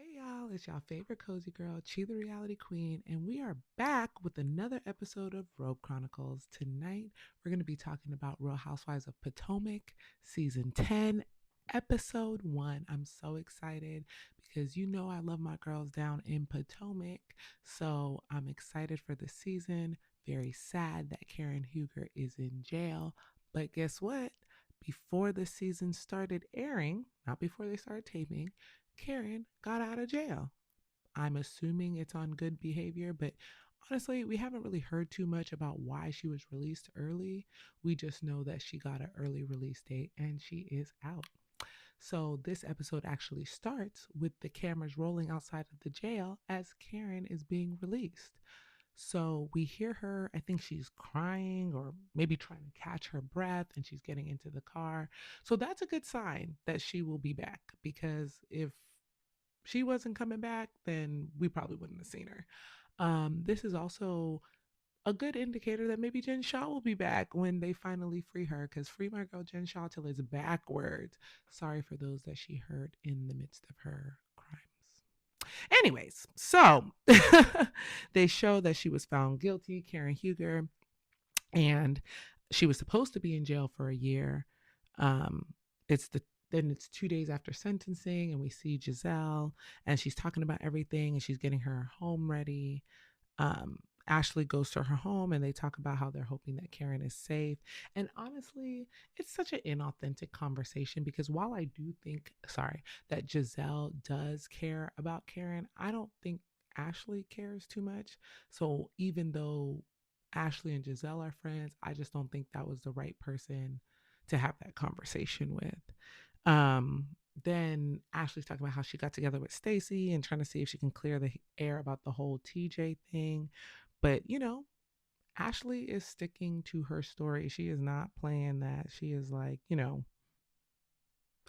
Hey y'all, it's y'all favorite cozy girl, Chi the Reality Queen, and we are back with another episode of Robe Chronicles. Tonight, we're going to be talking about Real Housewives of Potomac, Season 10, Episode 1. I'm so excited because you know I love my girls down in Potomac, so I'm excited for the season. Very sad that Karen Huger is in jail, but guess what? Before the season started airing, not before they started taping, Karen got out of jail. I'm assuming it's on good behavior, but honestly, we haven't really heard too much about why she was released early. We just know that she got an early release date and she is out. So, this episode actually starts with the cameras rolling outside of the jail as Karen is being released. So we hear her, I think she's crying or maybe trying to catch her breath and she's getting into the car. So that's a good sign that she will be back because if she wasn't coming back, then we probably wouldn't have seen her. This is also a good indicator that maybe Jen Shaw will be back when they finally free her because free my girl Jen Shaw till it's backwards. Sorry for those that she hurt in the midst of her crimes. Anyways, so they show that she was found guilty, Karen Huger, and she was supposed to be in jail for a year. Um, it's the then it's 2 days after sentencing, and we see Giselle, and she's talking about everything, and she's getting her home ready. um, Ashley goes to her home and they talk about how they're hoping that Karen is safe. And honestly, it's such an inauthentic conversation because while I do think, that Giselle does care about Karen, I don't think Ashley cares too much. So even though Ashley and Giselle are friends, I just don't think that was the right person to have that conversation with. Um, then Ashley's talking about how she got together with Stacy and trying to see if she can clear the air about the whole TJ thing. But, Ashley is sticking to her story. She is not playing that. She is like,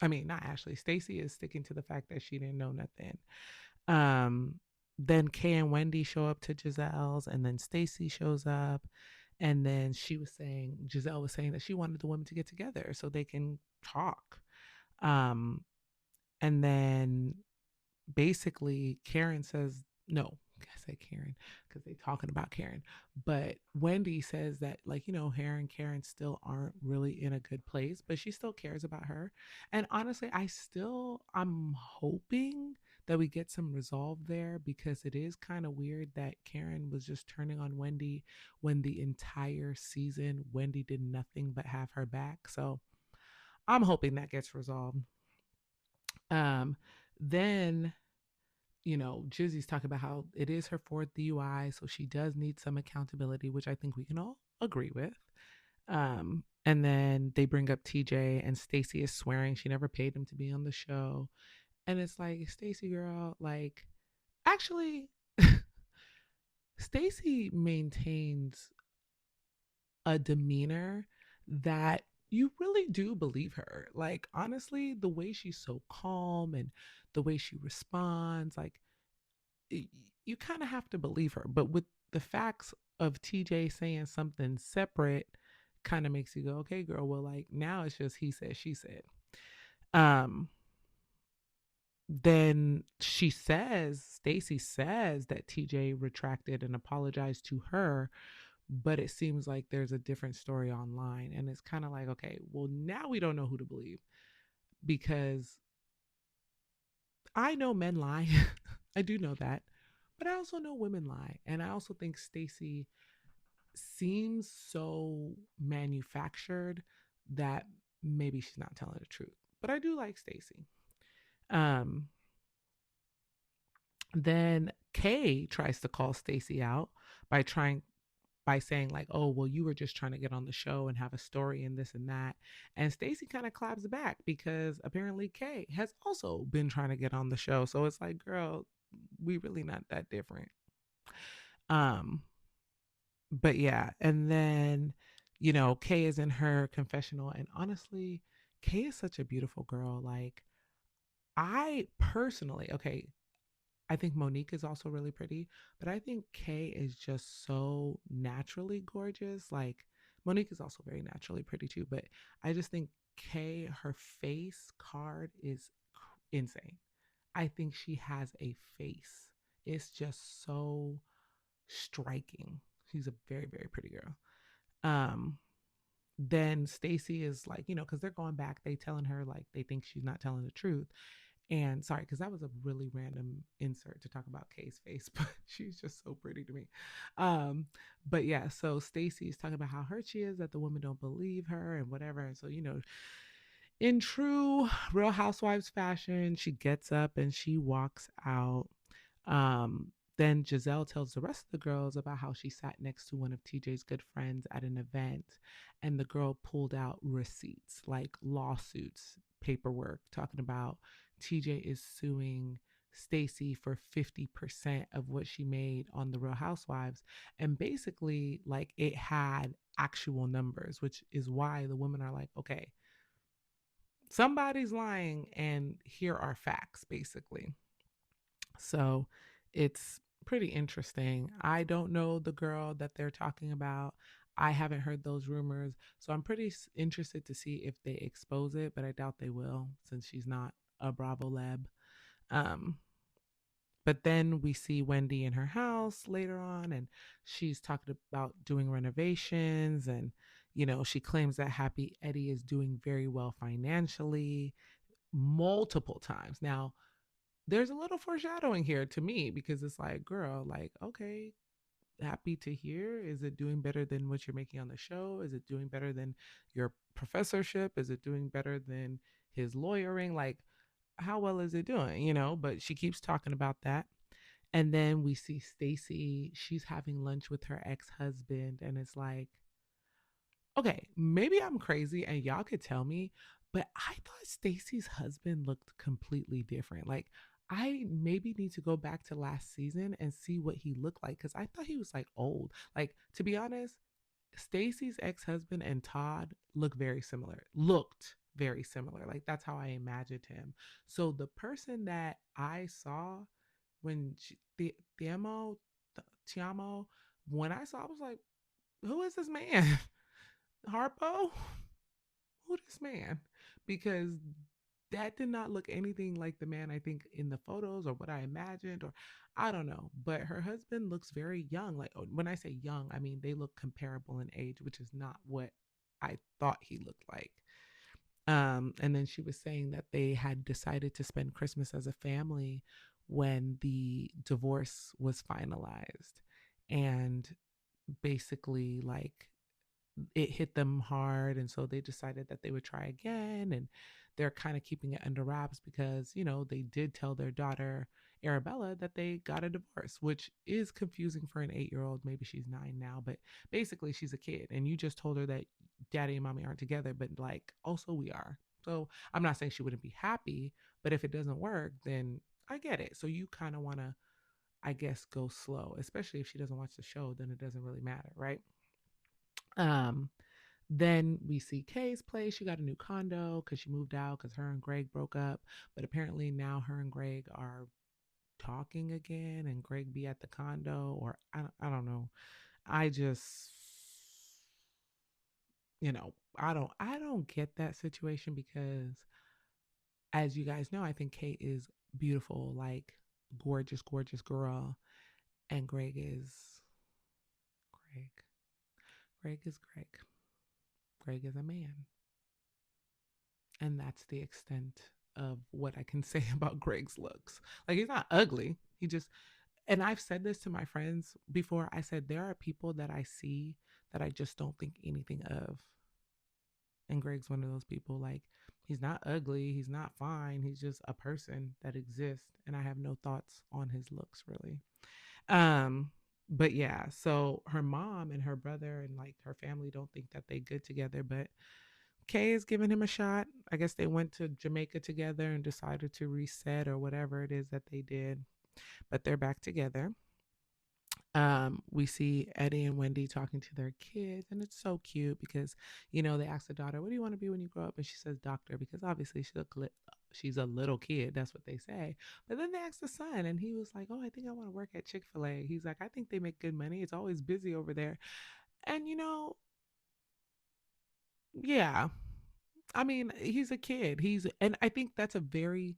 I mean, not Ashley. Stacy is sticking to the fact that she didn't know nothing. Um, then Kay and Wendy show up to Giselle's, and then Stacy shows up. And then Giselle was saying that she wanted the women to get together so they can talk. Um, and then basically Karen says no. I say Karen because they talking about Karen, but Wendy says that her and Karen still aren't really in a good place, but she still cares about her. And honestly, I'm hoping that we get some resolve there because it is kind of weird that Karen was just turning on Wendy when the entire season Wendy did nothing but have her back. So I'm hoping that gets resolved. Um, then Jizzy's talking about how it is her fourth DUI, so she does need some accountability, which I think we can all agree with. And then they bring up TJ, and Stacy is swearing she never paid him to be on the show. And it's like, Stacy girl, like, actually, Stacy maintains a demeanor that you really do believe her. Like, honestly, the way she's so calm and the way she responds, like, you kind of have to believe her. But with the facts of TJ saying something separate, kind of makes you go, okay, girl, well, like now it's just he said, she said. Um, then Stacy says that TJ retracted and apologized to her, but it seems like there's a different story online. And it's kind of like, okay, well, now we don't know who to believe because I know men lie. I do know that. But I also know women lie. And I also think Stacy seems so manufactured that maybe she's not telling the truth. But I do like Stacy. Um, then Kay tries to call Stacy out by trying by saying like, "Oh, well, you were just trying to get on the show and have a story and this and that." And Stacy kind of claps back because apparently Kay has also been trying to get on the show. So it's like, girl, we really not that different. Um, but yeah, and then Kay is in her confessional, and honestly, Kay is such a beautiful girl. Like, I personally, okay, I think Monique is also really pretty, but I think Kay is just so naturally gorgeous. Like, Monique is also very naturally pretty too, but I just think Kay, her face card is insane. I think she has a face. It's just so striking. She's a very, very pretty girl. Um, then Stacy is like, because they're going back, they telling her like they think she's not telling the truth. And sorry, because that was a really random insert to talk about Kay's face, but she's just so pretty to me. Um, but yeah, so Stacy's talking about how hurt she is that the women don't believe her and whatever. And so, in true Real Housewives fashion, she gets up and she walks out. Then Giselle tells the rest of the girls about how she sat next to one of TJ's good friends at an event, and the girl pulled out receipts, like lawsuits, paperwork, talking about TJ is suing Stacy for 50% of what she made on the Real Housewives. And basically, like it had actual numbers, which is why the women are like, okay, somebody's lying, and here are facts, basically. So it's pretty interesting. I don't know the girl that they're talking about. I haven't heard those rumors. So I'm pretty interested to see if they expose it, but I doubt they will since she's not a Bravo Lab. Um, but then we see Wendy in her house later on, and she's talking about doing renovations. And, she claims that Happy Eddie is doing very well financially multiple times. Now, there's a little foreshadowing here to me because it's like, girl, like, okay, happy to hear. Is it doing better than what you're making on the show? Is it doing better than your professorship? Is it doing better than his lawyering? Like, how well is it doing? But she keeps talking about that. And then we see Stacy, she's having lunch with her ex-husband, and it's like, okay, maybe I'm crazy and y'all could tell me, but I thought Stacy's husband looked completely different. Like, I maybe need to go back to last season and see what he looked like because I thought he was like old. Like, to be honest, Stacy's ex-husband and Todd looked very similar. Like, that's how I imagined him. So the person that I saw when Tiamo, Tiamo, when I saw, I was like, who is this man? Harpo? Who this man? Because that did not look anything like the man I think in the photos or what I imagined, or I don't know. But her husband looks very young. Like, when I say young, I mean they look comparable in age, which is not what I thought he looked like. And then she was saying that they had decided to spend Christmas as a family when the divorce was finalized. And basically, like, it hit them hard, and so they decided that they would try again. And they're kind of keeping it under wraps because they did tell their daughter Arabella that they got a divorce, which is confusing for an 8-year old. Maybe she's 9 now, but basically she's a kid, and you just told her that daddy and mommy aren't together, but like also we are. So I'm not saying she wouldn't be happy, but if it doesn't work, then I get it. So you kind of want to, I guess, go slow, especially if she doesn't watch the show, then it doesn't really matter, right? um then we see Kay's place. She got a new condo because she moved out because her and Greg broke up. But apparently now her and Greg are talking again, and Greg be at the condo, or I don't know. I just, I don't get that situation because, as you guys know, I think Kate is beautiful, like gorgeous, gorgeous girl, and Greg is Greg. Greg is Greg. Greg is a man. And that's the extent of what I can say about Greg's looks. Like, he's not ugly. He just, and I've said this to my friends before. I said, there are people that I see that I just don't think anything of. And Greg's one of those people. Like, he's not ugly. He's not fine. He's just a person that exists. And I have no thoughts on his looks, really. Um, but yeah, so her mom and her brother and like her family don't think that they good together, but Kay is giving him a shot. I guess they went to Jamaica together and decided to reset or whatever it is that they did, but they're back together. We see Eddie and Wendy talking to their kids, and it's so cute because, they ask the daughter, "What do you want to be when you grow up?" And she says, "Doctor," because obviously she's a little kid. That's what they say. But then they asked the son, and he was like, "Oh, I think I want to work at Chick-fil-A." He's like, "I think they make good money. It's always busy over there." And, yeah, I mean, he's a kid. And I think that's a very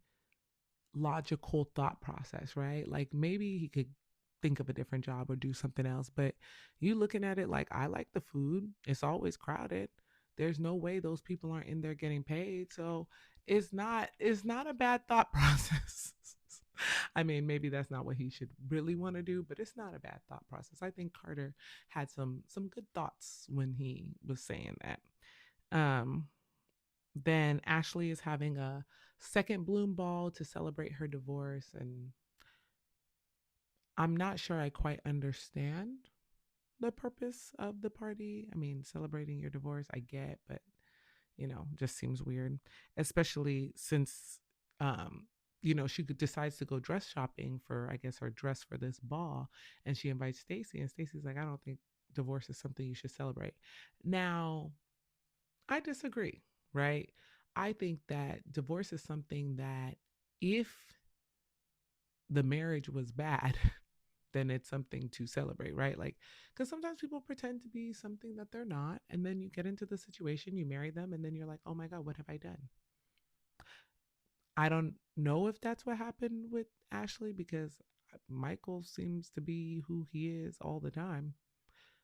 logical thought process, right? Like maybe he could think of a different job or do something else, but you looking at it like, I like the food. It's always crowded. There's no way those people aren't in there getting paid. So it's not a bad thought process. I mean, maybe that's not what he should really want to do, but it's not a bad thought process. I think Carter had some good thoughts when he was saying that. Um, then Ashley is having a second bloom ball to celebrate her divorce, and I'm not sure I quite understand the purpose of the party. I mean, celebrating your divorce, I get, but just seems weird, especially since um she decides to go dress shopping for, I guess, her dress for this ball, and she invites Stacy, and Stacy's like, I don't think divorce is something you should celebrate. Now, I disagree, right? I think that divorce is something that, if the marriage was bad, then it's something to celebrate, right? Like, because sometimes people pretend to be something that they're not, and then you get into the situation, you marry them, and then you're like, oh my God, what have I done? I don't know if that's what happened with Ashley, because Michael seems to be who he is all the time.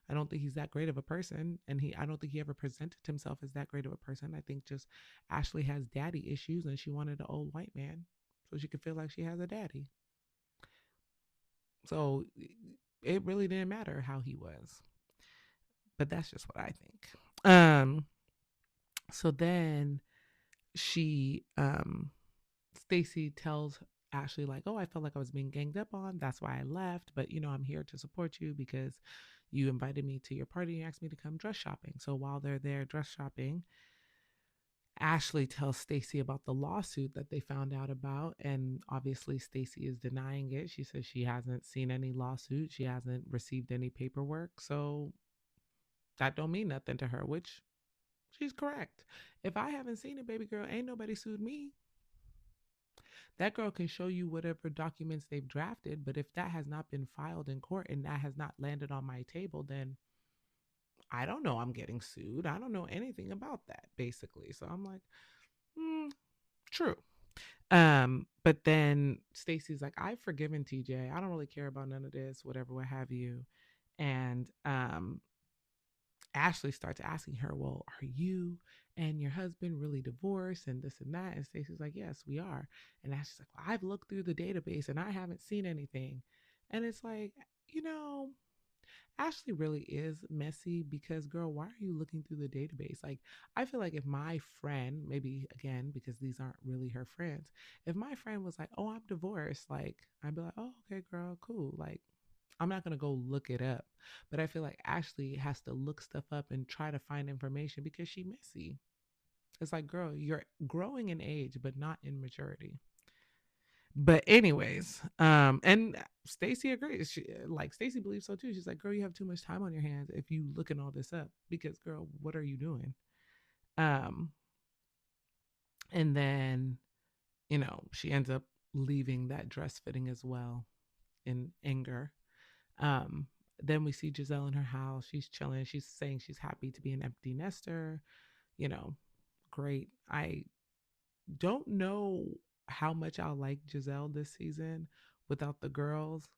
I don't think he's that great of a person, and I don't think he ever presented himself as that great of a person. I think just Ashley has daddy issues, and she wanted an old white man so she could feel like she has a daddy. So it really didn't matter how he was, but that's just what I think. So then she Stacy tells Ashley, like, oh, I felt like I was being ganged up on, that's why I left, but I'm here to support you because you invited me to your party and asked me to come dress shopping. So while they're there dress shopping, Ashley tells Stacy about the lawsuit that they found out about, and obviously Stacy is denying it. She says she hasn't seen any lawsuit, she hasn't received any paperwork, so that don't mean nothing to her, which she's correct. If I haven't seen it, baby girl, ain't nobody sued me. That girl can show you whatever documents they've drafted, but if that has not been filed in court and that has not landed on my table, then I don't know I'm getting sued. I don't know anything about that, basically. So I'm like, true. But then Stacy's like, I've forgiven TJ. I don't really care about none of this, whatever, what have you. And Ashley starts asking her, well, are you and your husband really divorced and this and that? And Stacey's like, yes, we are. And Ashley's like, well, I've looked through the database and I haven't seen anything. And it's like, you know, Ashley really is messy because, girl, why are you looking through the database? Like, I feel like if my friend, maybe again, because these aren't really her friends, if my friend was like, oh, I'm divorced, like, I'd be like, oh, okay, girl, cool. Like, I'm not going to go look it up. But I feel like Ashley has to look stuff up and try to find information because she messy. It's like, girl, you're growing in age, but not in maturity. But anyways, and Stacy agrees. Like Stacy believes so too. She's like, girl, you have too much time on your hands if you looking all this up because, girl, what are you doing? Um, and then she ends up leaving that dress fitting as well in anger. Um, then we see Giselle in her house. She's chilling. She's saying she's happy to be an empty nester. You know, great. I don't know how much I'll like Giselle this season without the girls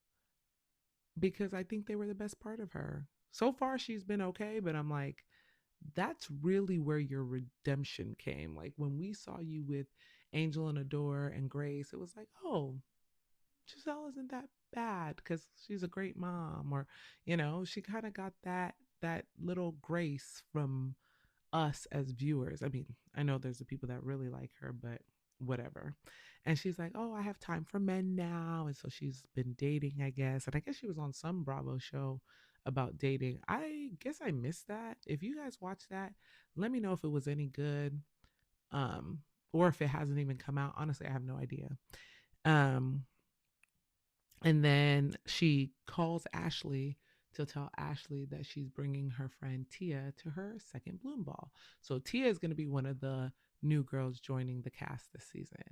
because I think they were the best part of her. So far, she's been okay, but I'm like, that's really where your redemption came. Like when we saw you with Angel and Adore and Grace, it was like, oh, Giselle isn't that bad because she's a great mom, or she kind of got that little grace from us as viewers. I mean, I know there's the people that really like her, but whatever. And she's like, oh, I have time for men now. And so she's been dating, I guess. And I guess she was on some Bravo show about dating. I guess I missed that. If you guys watch that, let me know if it was any good. Um, or if it hasn't even come out. Honestly, I have no idea. Um, and then she calls Ashley to tell Ashley that she's bringing her friend Tia to her second Bloom Ball. So Tia is going to be one of the new girls joining the cast this season.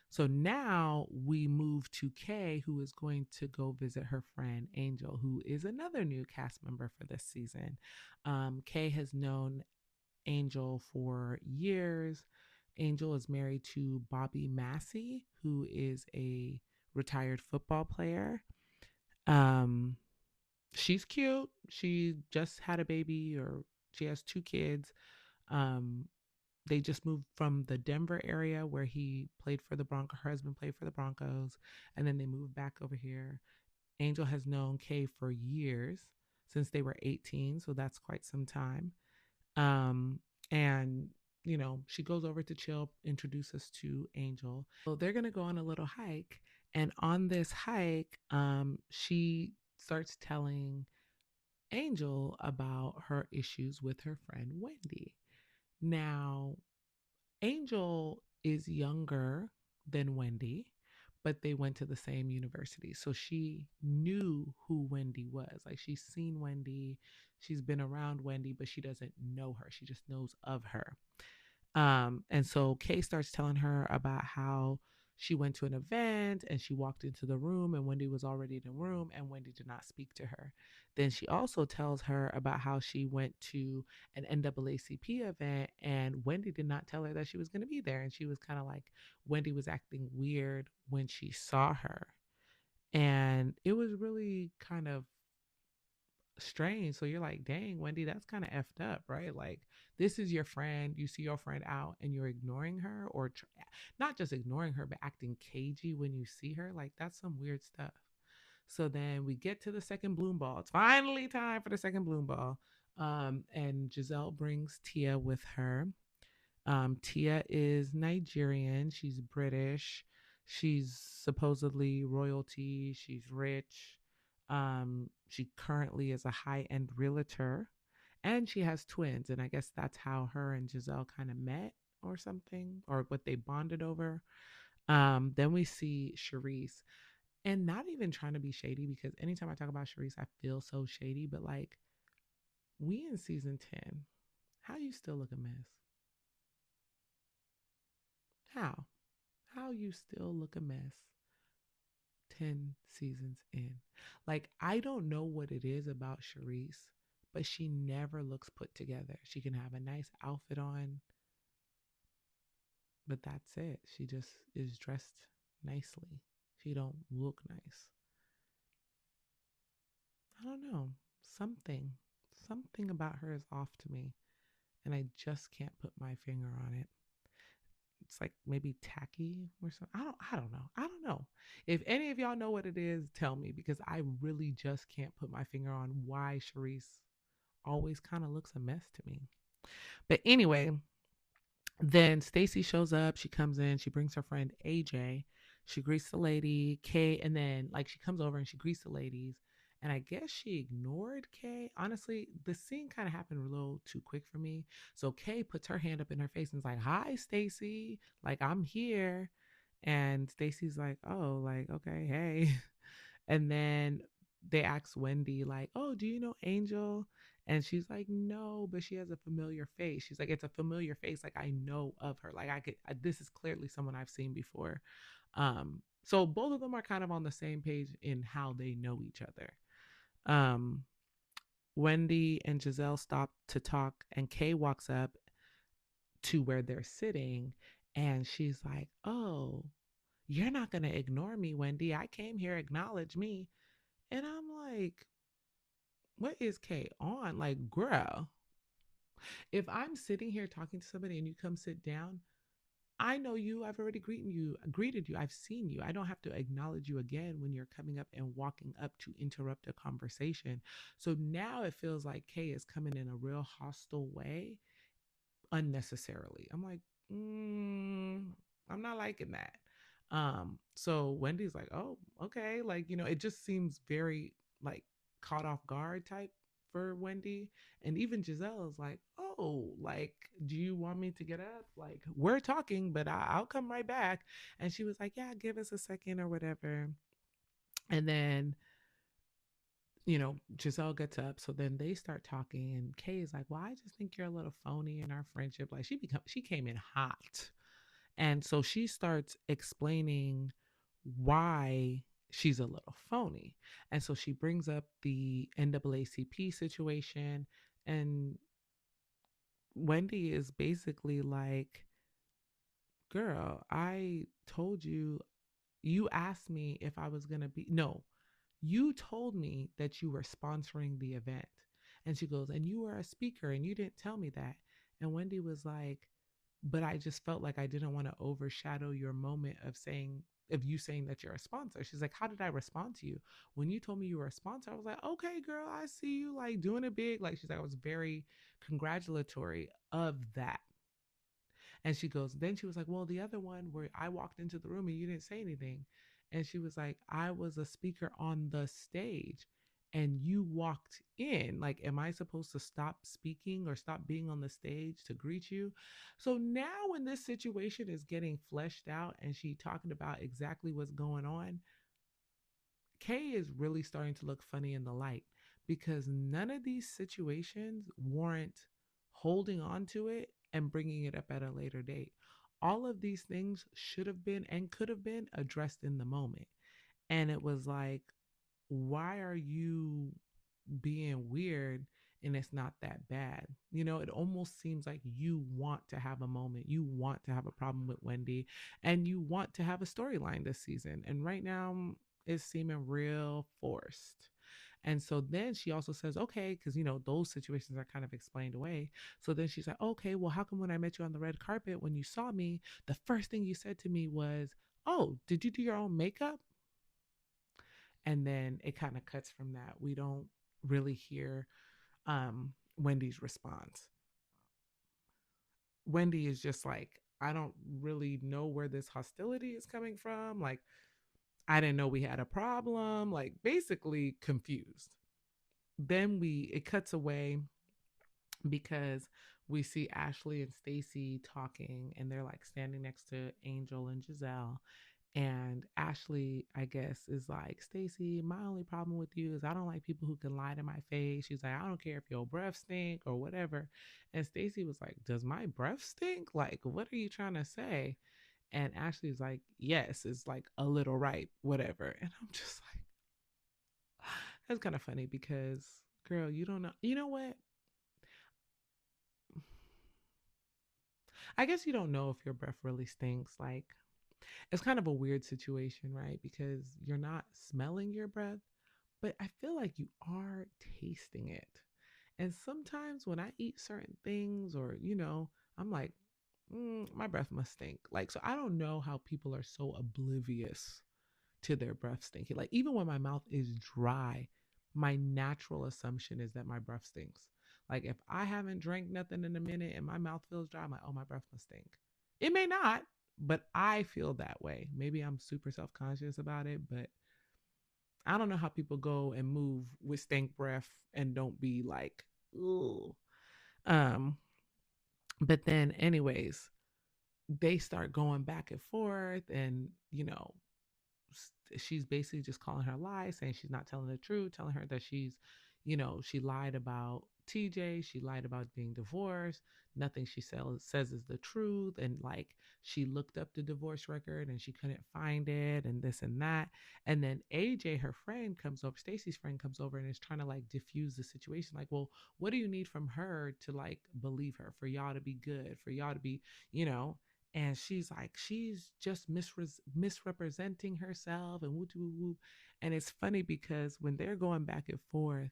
So now we move to Kay, who is going to go visit her friend Angel, who is another new cast member for this season. Kay has known Angel for years, Angel is married to Bobby Massey, who is a retired football player. Um, she's cute. She just had a baby, or she has two kids. Um, they just moved from the Denver area where he played for the Broncos. Her husband played for the Broncos, and then they moved back over here. Angel has known Kay for years, since they were 18, so that's quite some time. Um, and she goes over to chill, introduce us to Angel. So they're gonna go on a little hike, and on this hike, she starts telling Angel about her issues with her friend Wendy. Now, Angel is younger than Wendy, but they went to the same university. So she knew who Wendy was. Like, she's seen Wendy, she's been around Wendy, but she doesn't know her. She just knows of her. And so Kay starts telling her about how she went to an event and she walked into the room and Wendy was already in the room and Wendy did not speak to her. Then she also tells her about how she went to an NAACP event and Wendy did not tell her that she was going to be there. And she was kind of like, Wendy was acting weird when she saw her. And it was really kind of strange. So you're like, dang, Wendy, that's kind of effed up, right? Like, this is your friend. You see your friend out and you're ignoring her, or not just ignoring her, but acting cagey when you see her. Like, that's some weird stuff. So then we get to the second bloom ball. It's finally time for the second bloom ball. And Giselle brings Tia with her. Tia is Nigerian. She's British. She's supposedly royalty. She's rich. She currently is a high end realtor, and she has twins. And I guess that's how her and Giselle kind of met or something, or what they bonded over. Then we see Charisse, and not even trying to be shady, because anytime I talk about Charisse, I feel so shady. But like, we in season 10, how you still look a mess? How? How you still look a mess 10 seasons in? Like, I don't know what it is about Charisse, but she never looks put together. She can have a nice outfit on, but that's it. She just is dressed nicely. She don't look nice. I don't know. Something. Something about her is off to me, and I just can't put my finger on it. It's like maybe tacky or something. I don't know. If any of y'all know what it is, tell me, because I really just can't put my finger on why Charisse always kind of looks a mess to me. But anyway, then Stacy shows up. She comes in. She brings her friend AJ. She greets the lady, Kay, and then like she comes over and she greets the ladies. And I guess she ignored Kay. Honestly, the scene kind of happened a little too quick for me. So Kay puts her hand up in her face and is like, "Hi, Stacy. Like, I'm here." And Stacy's like, "Oh, like, okay, hey." And then they ask Wendy, like, "Oh, do you know Angel?" And she's like, "No, but she has a familiar face." She's like, "It's a familiar face. Like, I know of her. Like, this is clearly someone I've seen before." So both of them are kind of on the same page in how they know each other. Um, Wendy and Giselle stop to talk, and Kay walks up to where they're sitting, and she's like, "Oh, you're not going to ignore me, Wendy. I came here, acknowledge me." And I'm like, what is Kay on? Like, girl, if I'm sitting here talking to somebody and you come sit down, I know you. I've already greeted you. I've seen you. I don't have to acknowledge you again when you're coming up and walking up to interrupt a conversation. So now it feels like Kay is coming in a real hostile way unnecessarily. I'm like, I'm not liking that. So Wendy's like, "Oh, okay." Like, it just seems very like caught off guard type for Wendy. And even Giselle is like, "Oh, like, do you want me to get up? Like, we're talking, but I'll come right back." And she was like, "Yeah, give us a second or whatever." And then Giselle gets up. So then they start talking, and Kay is like, "Well, I just think you're a little phony in our friendship." Like, she came in hot. And so she starts explaining why she's a little phony. And so she brings up the NAACP situation, and Wendy is basically like, girl, I told you, you asked me if I was going to be, no, you told me that you were sponsoring the event. And she goes, and you were a speaker and you didn't tell me that. And Wendy was like, but I just felt like I didn't want to overshadow your moment of you saying that you're a sponsor. She's like, how did I respond to you? When you told me you were a sponsor, I was like, okay, girl, I see you like doing it big. Like, she's like, I was very congratulatory of that. And she goes, then she was like, well, the other one where I walked into the room and you didn't say anything. And she was like, I was a speaker on the stage and you walked in. Like, am I supposed to stop speaking or stop being on the stage to greet you? So now, when this situation is getting fleshed out and she talking about exactly what's going on, Kay is really starting to look funny in the light because none of these situations warrant holding on to it and bringing it up at a later date. All of these things should have been and could have been addressed in the moment. And it was like, why are you being weird and it's not that bad? It almost seems like you want to have a moment. You want to have a problem with Wendy and you want to have a storyline this season. And right now it's seeming real forced. And so then she also says, okay, because, those situations are kind of explained away. So then she's like, okay, well, how come when I met you on the red carpet, when you saw me, the first thing you said to me was, oh, did you do your own makeup? And then it kind of cuts from that. We don't really hear Wendy's response. Wendy is just like, I don't really know where this hostility is coming from. Like, I didn't know we had a problem. Like, basically confused. Then it cuts away because we see Ashley and Stacy talking and they're like standing next to Angel and Giselle. And Ashley, I guess, is like, Stacy, my only problem with you is I don't like people who can lie to my face. She's like, I don't care if your breath stink or whatever. And Stacy was like, does my breath stink? Like, what are you trying to say? And Ashley's like, yes, it's like a little ripe, whatever. And I'm just like, that's kind of funny because, girl, you don't know. You know what? I guess you don't know if your breath really stinks. Like, it's kind of a weird situation, right? Because you're not smelling your breath, but I feel like you are tasting it. And sometimes when I eat certain things, or, I'm like, my breath must stink. Like, so I don't know how people are so oblivious to their breath stinking. Like, even when my mouth is dry, my natural assumption is that my breath stinks. Like, if I haven't drank nothing in a minute and my mouth feels dry, I'm like, oh, my breath must stink. It may not, but I feel that way. Maybe I'm super self conscious about it, but I don't know how people go and move with stank breath and don't be like, ooh. Um, but then, anyways, they start going back and forth, and she's basically just calling her lies, saying she's not telling the truth, telling her that she lied about TJ, she lied about being divorced. Nothing she says is the truth. And like, she looked up the divorce record and she couldn't find it, and this and that. And then AJ, her friend, comes over, Stacy's friend comes over and is trying to like diffuse the situation. Like, well, what do you need from her to like believe her, for y'all to be good, for y'all to be, you know? And she's like, she's just misrepresenting herself and whoop, whoop, whoop. And it's funny because when they're going back and forth,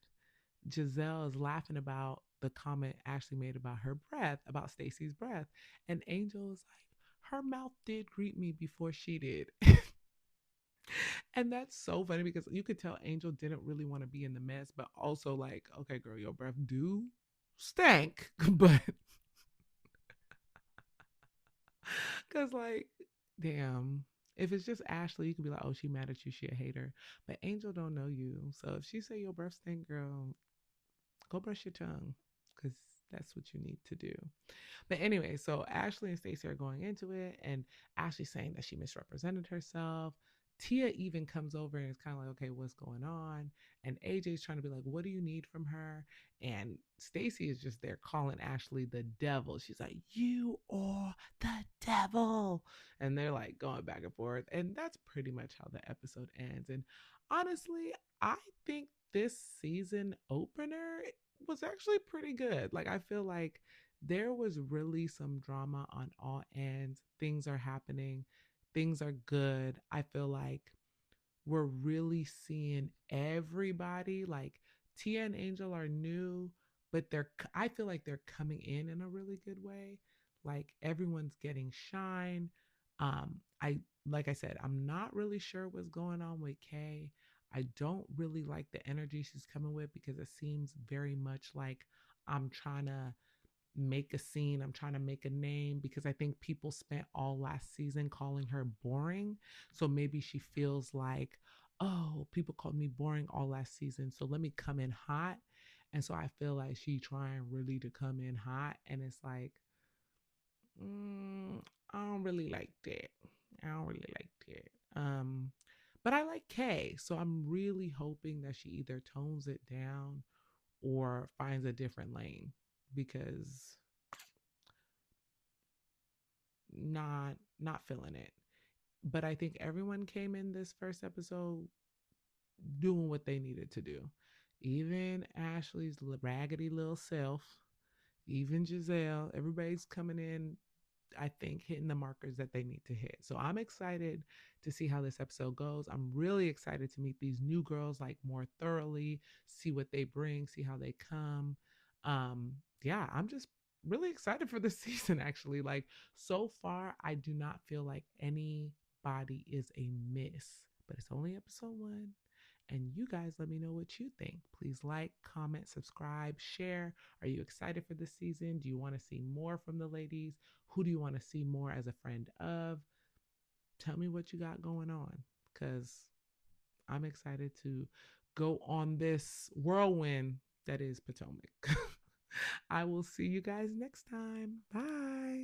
Giselle is laughing about the comment Ashley made about her breath, about Stacy's breath. And Angel is like, her mouth did greet me before she did. And that's so funny because you could tell Angel didn't really want to be in the mess, but also like, okay, girl, your breath do stank. But because, like, damn, if it's just Ashley, you could be like, oh, she mad at you, she a hater. But Angel don't know you. So if she say your breath stink, girl, go brush your tongue because that's what you need to do. But anyway, so Ashley and Stacey are going into it, and Ashley's saying that she misrepresented herself. Tia even comes over and is kind of like, okay, what's going on? And AJ's trying to be like, what do you need from her? And Stacey is just there calling Ashley the devil. She's like, you are the devil. And they're like going back and forth. And that's pretty much how the episode ends. And honestly, I think this season opener was actually pretty good. Like, I feel like there was really some drama on all ends. Things are happening, things are good. I feel like we're really seeing everybody. Like Tia and Angel are new, but I feel like they're coming in a really good way. Like everyone's getting shine. I like I said, I'm not really sure what's going on with Kay. I don't really like the energy she's coming with because it seems very much like I'm trying to make a scene. I'm trying to make a name because I think people spent all last season calling her boring. So maybe she feels like, oh, people called me boring all last season. So let me come in hot. And so I feel like she trying really to come in hot. And it's like, mm, I don't really like that. I don't really like that. But I like Kay. So I'm really hoping that she either tones it down or finds a different lane because not feeling it. But I think everyone came in this first episode doing what they needed to do. Even Ashley's raggedy little self, even Giselle, everybody's coming in, I think, hitting the markers that they need to hit. So I'm excited to see how this episode goes. I'm really excited to meet these new girls like more thoroughly, see what they bring, see how they come. Yeah, I'm just really excited for this season actually. Like so far, I do not feel like anybody is a miss, but it's only episode 1. And you guys let me know what you think. Please like, comment, subscribe, share. Are you excited for this season? Do you want to see more from the ladies? Who do you want to see more as a friend of? Tell me what you got going on because I'm excited to go on this whirlwind that is Potomac. I will see you guys next time. Bye.